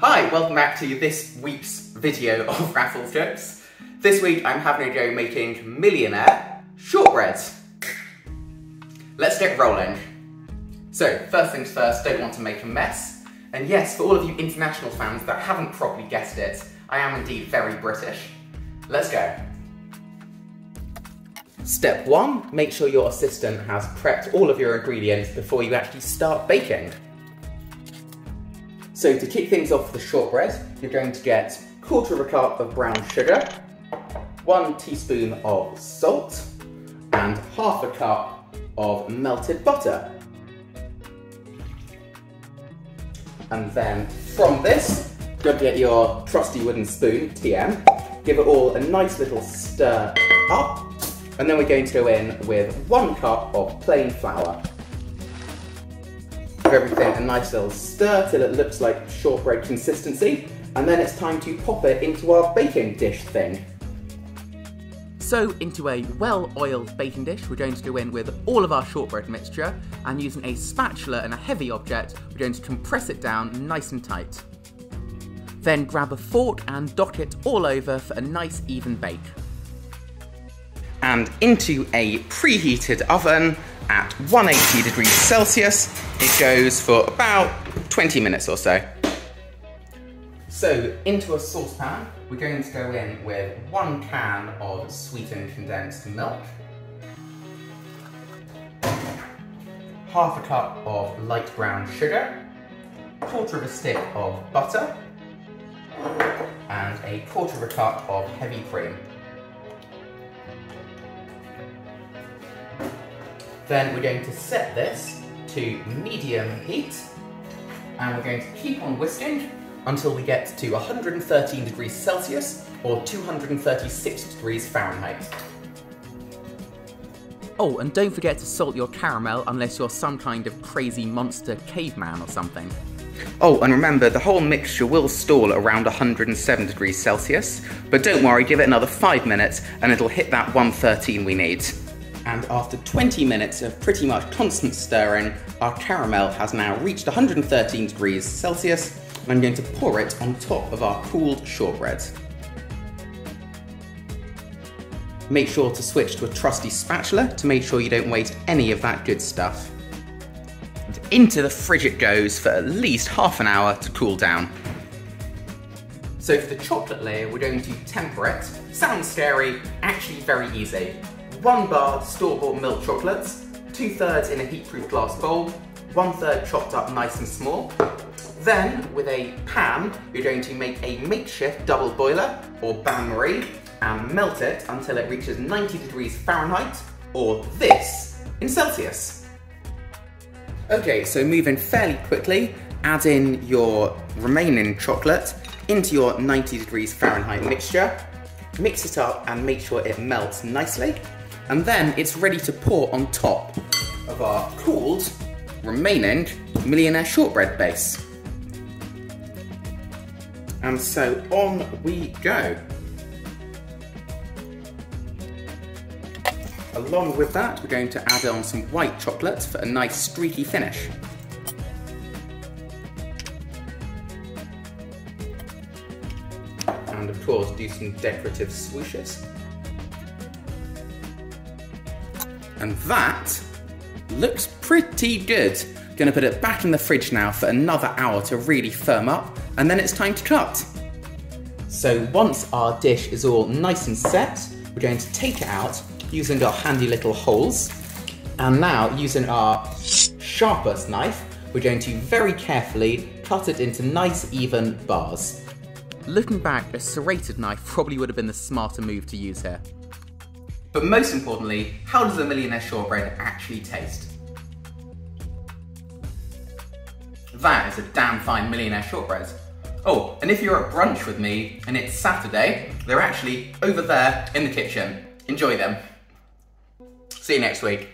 Hi, welcome back to this week's video of RafflesCooks. This week I'm having a go making Millionaire Shortbread. Let's get rolling. So, first things first, don't want to make a mess. And yes, for all of you international fans that haven't properly guessed it, I am indeed very British. Let's go. Step 1, make sure your assistant has prepped all of your ingredients before you actually start baking. So to kick things off for the shortbread, you're going to get 1/4 cup of brown sugar, 1 teaspoon of salt, and 1/2 cup of melted butter. And then from this, you're going to get your trusty wooden spoon, TM, give it all a nice little stir up, and then we're going to go in with 1 cup of plain flour. Give everything a nice little stir till it looks like shortbread consistency, and then it's time to pop it into our baking dish thing. So into a well-oiled baking dish, we're going to go in with all of our shortbread mixture, and using a spatula and a heavy object, we're going to compress it down nice and tight. Then grab a fork and dot it all over for a nice even bake. And into a preheated oven at 180 degrees Celsius, it goes for about 20 minutes or so. So into a saucepan, we're going to go in with 1 can of sweetened condensed milk, 1/2 cup of light brown sugar, 1/4 stick of butter, and a 1/4 cup of heavy cream. Then we're going to set this to medium heat, and we're going to keep on whisking until we get to 113 degrees Celsius or 236 degrees Fahrenheit. Oh, and don't forget to salt your caramel unless you're some kind of crazy monster caveman or something. Oh, and remember, the whole mixture will stall around 107 degrees Celsius, but don't worry, give it another 5 minutes and it'll hit that 113 we need. And after 20 minutes of pretty much constant stirring, our caramel has now reached 113 degrees Celsius, and I'm going to pour it on top of our cooled shortbread. Make sure to switch to a trusty spatula to make sure you don't waste any of that good stuff. And into the fridge it goes for at least half an hour to cool down. So for the chocolate layer, we're going to temper it. Sounds scary, actually very easy. 1 bar store-bought milk chocolates, 2/3 in a heat-proof glass bowl, 1/3 chopped up nice and small. Then, with a pan, you're going to make a makeshift double boiler, or bain-marie, and melt it until it reaches 90 degrees Fahrenheit, or this in Celsius. Okay, so moving fairly quickly, add in your remaining chocolate into your 90 degrees Fahrenheit mixture, mix it up and make sure it melts nicely. And then it's ready to pour on top of our cooled, remaining Millionaire Shortbread base. And so on we go. Along with that, we're going to add on some white chocolate for a nice streaky finish. And of course, do some decorative swooshes. And that looks pretty good. Gonna put it back in the fridge now for another hour to really firm up, and then it's time to cut. So once our dish is all nice and set, we're going to take it out using our handy little holes. And now, using our sharpest knife, we're going to very carefully cut it into nice even bars. Looking back, a serrated knife probably would have been the smarter move to use here. But most importantly, how does a Millionaire Shortbread actually taste? That is a damn fine Millionaire Shortbread. Oh, and if you're at brunch with me and it's Saturday, they're actually over there in the kitchen. Enjoy them. See you next week.